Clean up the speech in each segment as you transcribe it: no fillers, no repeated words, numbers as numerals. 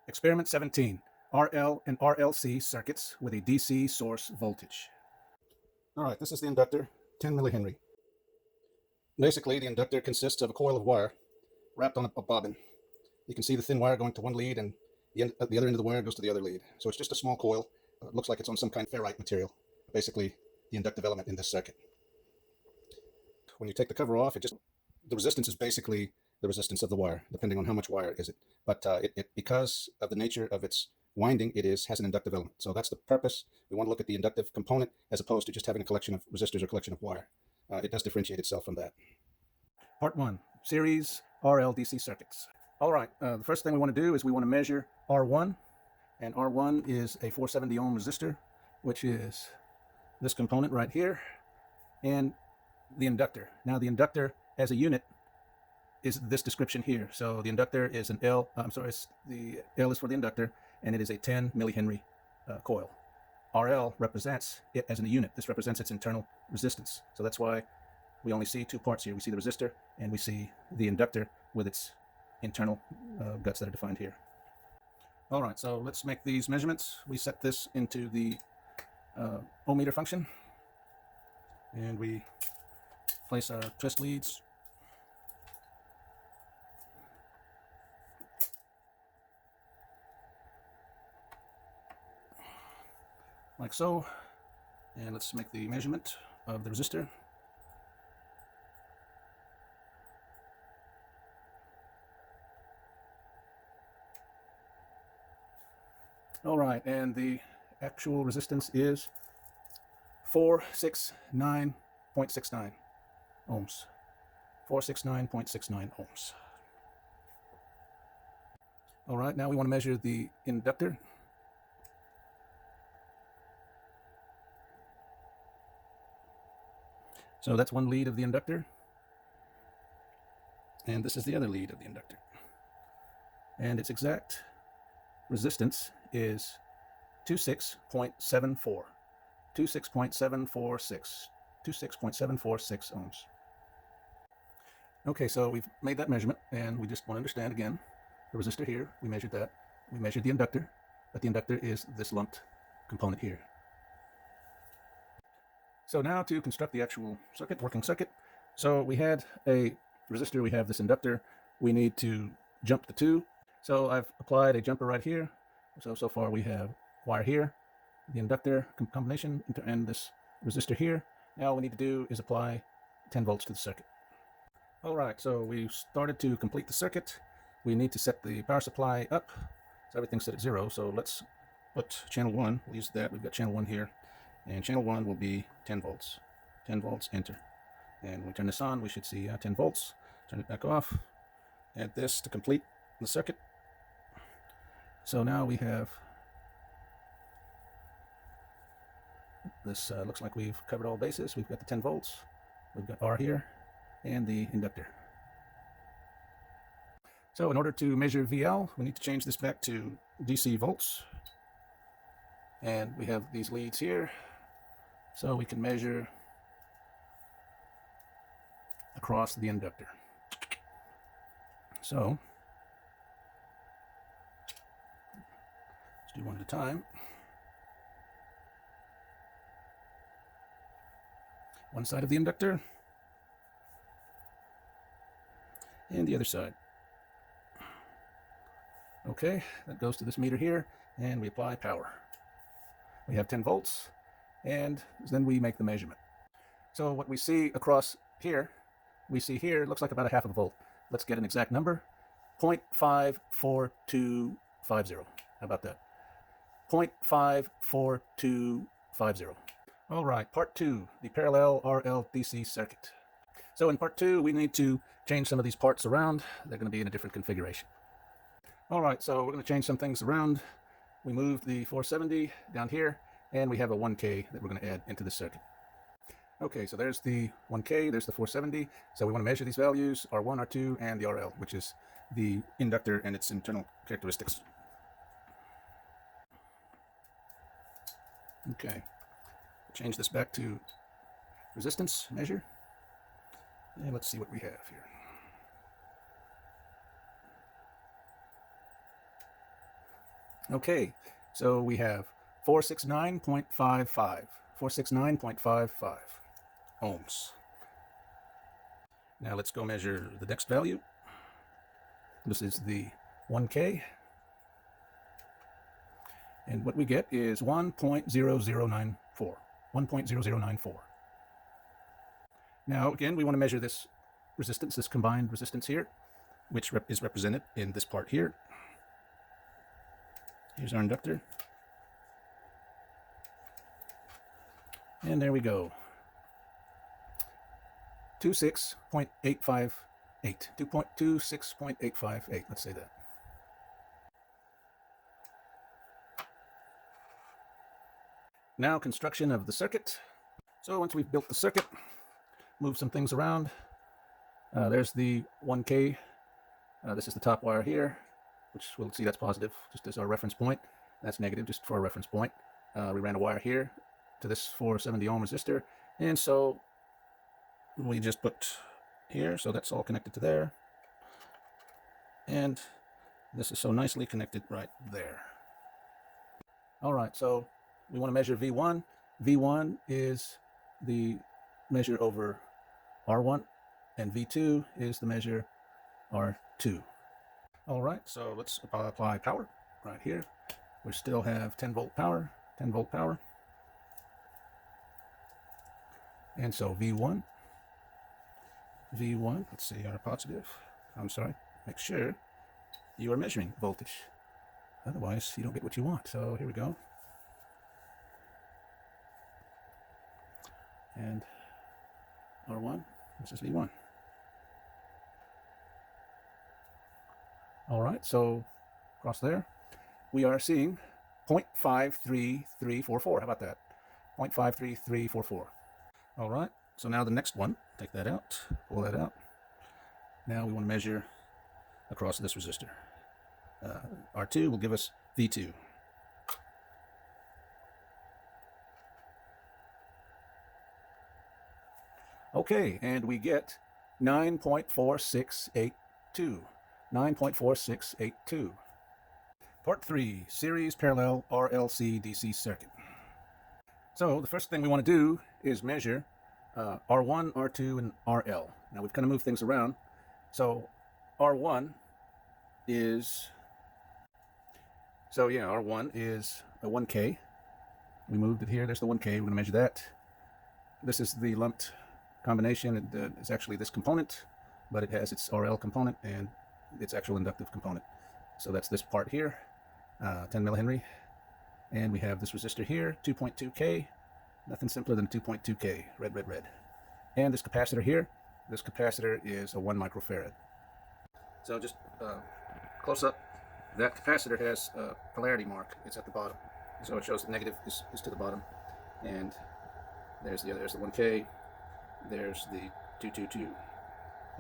Experiment 17, RL and RLC circuits with a DC source voltage. All right, this is the inductor, 10 millihenry. Basically, the inductor consists of a coil of wire wrapped on a bobbin. You can see the thin wire going to one lead, and the other end of the wire goes to the other lead. So it's just a small coil. It looks like it's on some kind of ferrite material. Basically, the inductive element in this circuit. When you take the cover off, the resistance is basically the resistance of the wire, depending on how much wire is it. But because of the nature of its winding, has an inductive element. So that's the purpose. We want to look at the inductive component as opposed to just having a collection of resistors or collection of wire. It does differentiate itself from that. Part 1, series RLDC circuits. All right, the first thing we want to do is we want to measure R1, and R1 is a 470 ohm resistor, which is this component right here, and the inductor. Now the inductor as a unit is this description here. So the inductor is the L is for the inductor, and it is a 10 millihenry coil. RL represents it as a unit. This represents its internal resistance. So that's why we only see two parts here. We see the resistor and we see the inductor with its internal guts that are defined here. All right, so let's make these measurements. We set this into the ohm meter function, and we place our twist leads. Like so, and let's make the measurement of the resistor. All right, and the actual resistance is 469.69 ohms. 469.69 ohms. All right, now we want to measure the inductor. So that's one lead of the inductor, and this is the other lead of the inductor. And its exact resistance is 26.74 ohms. Okay, so we've made that measurement, and we just want to understand again the resistor here. We measured that. We measured the inductor, but the inductor is this lumped component here. So now to construct the actual circuit, working circuit. So we had a resistor, we have this inductor. We need to jump the two. So I've applied a jumper right here. So far we have wire here, the inductor combination, and this resistor here. Now all we need to do is apply 10 volts to the circuit. All right, so we started to complete the circuit. We need to set the power supply up. So everything's set at 0. So let's put channel 1. We'll use that. We've got channel 1 here. And channel 1 will be 10 volts. 10 volts, enter. And when we turn this on, we should see 10 volts. Turn it back off. Add this to complete the circuit. So now we have this. Looks like we've covered all bases. We've got the 10 volts. We've got R here and the inductor. So in order to measure VL, we need to change this back to DC volts. And we have these leads here. So we can measure across the inductor. So let's do one at a time. One side of the inductor and the other side. Okay, that goes to this meter here, and we apply power. We have 10 volts, and then we make the measurement. So what we see across here, it looks like about a half a volt. Let's get an exact number, 0.54250. How about that? 0.54250. All right, part 2, the parallel RLDC circuit. So in part 2, we need to change some of these parts around. They're going to be in a different configuration. All right, so we're going to change some things around. We moved the 470 down here, and we have a 1K that we're going to add into the circuit. Okay, so there's the 1K, there's the 470. So we want to measure these values, R1, R2, and the RL, which is the inductor and its internal characteristics. Okay, change this back to resistance measure, and let's see what we have here. Okay, so we have 469.55, 469.55 ohms. Now let's go measure the next value. This is the 1K. And what we get is 1.0094, 1.0094. Now, again, we want to measure this resistance, this combined resistance here, which is represented in this part here. Here's our inductor. And there we go. 26.858, 26.858, let's say that. Now construction of the circuit. So once we've built the circuit, move some things around. There's the 1K. This is the top wire here, which we'll see that's positive, just as our reference point. That's negative, just for our reference point. We ran a wire here to this 470 ohm resistor, and so we just put here, so that's all connected to there. And this is so nicely connected right there. All right, so we want to measure V1. V1 is the measure over R1, and V2 is the measure R2. All right, so let's apply power right here. We still have 10 volt power, 10 volt power. And so V1, let's see our positive. I'm sorry, make sure you are measuring voltage. Otherwise, you don't get what you want. So here we go. And R1, this is V1. All right, so across there, we are seeing 0.53344. How about that? 0.53344. All right, so now the next one, take that out, pull that out. Now we want to measure across this resistor. R2 will give us V2. Okay, and we get 9.4682. 9.4682. Part 3, Series Parallel RLC DC Circuit. So the first thing we want to do is measure R1, R2, and RL. Now we've kind of moved things around. So R1 is, R1 is a 1K. We moved it here. There's the 1K. We're going to measure that. This is the lumped combination. It's actually this component, but it has its RL component and its actual inductive component. So that's this part here, 10 millihenry. And we have this resistor here, 2.2K. Nothing simpler than 2.2K, red, red, red. And this capacitor here, this capacitor is a 1 microfarad. So just close up, that capacitor has a polarity mark. It's at the bottom. So it shows the negative is to the bottom. And there's the 1K, there's the 222.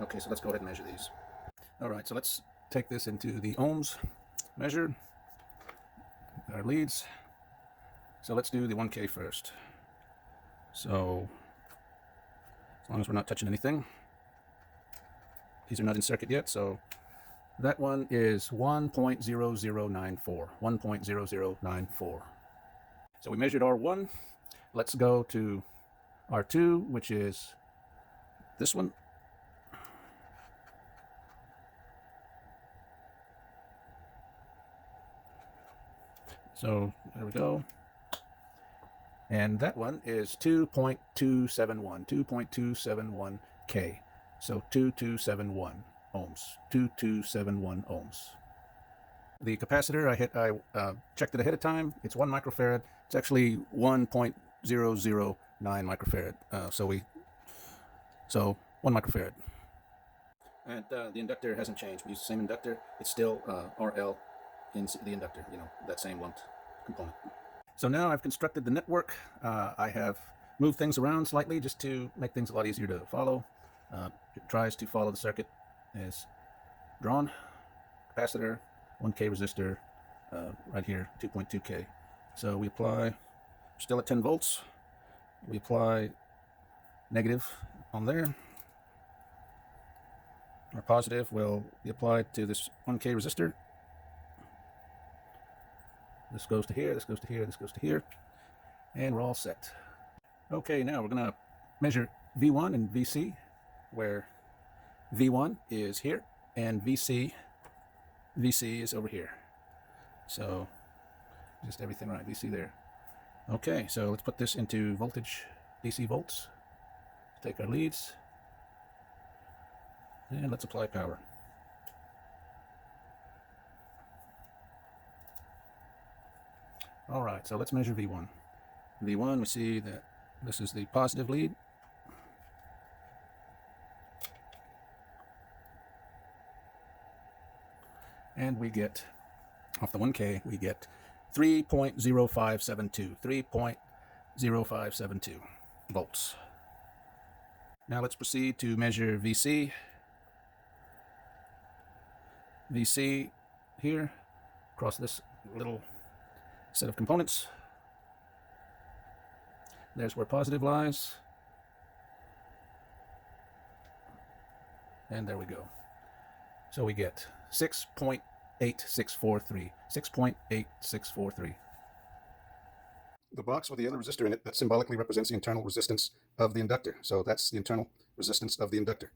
Okay, so let's go ahead and measure these. All right, so let's take this into the ohms measure, our leads. So let's do the 1K first. So as long as we're not touching anything, these are not in circuit yet, so that one is 1.0094, 1.0094. So we measured R1. Let's go to R2, which is this one. So there we go. And that one is 2.271, 2.271K. So 2271 ohms, 2271 ohms. The capacitor, I checked it ahead of time. It's 1 microfarad. It's actually 1.009 microfarad. So 1 microfarad. And the inductor hasn't changed. We use the same inductor. It's still RL in the inductor, that same lumped component. So now I've constructed the network. I have moved things around slightly just to make things a lot easier to follow. It tries to follow the circuit as drawn. Capacitor, 1K resistor, right here, 2.2K. So we apply, still at 10 volts. We apply negative on there. Our positive will be applied to this 1K resistor. This goes to here, this goes to here, this goes to here, and we're all set. Okay, now we're going to measure V1 and VC, where V1 is here and VC is over here. So just everything right, VC there. Okay, so let's put this into voltage, DC volts. Take our leads and let's apply power. All right, so let's measure V1. V1, we see that this is the positive lead. And we get, off the 1K, we get 3.0572, 3.0572 volts. Now let's proceed to measure VC. VC here, across this little set of components. There's where positive lies. And there we go. So we get 6.8643. 6.8643. The box with the other resistor in it, that symbolically represents the internal resistance of the inductor. So that's the internal resistance of the inductor.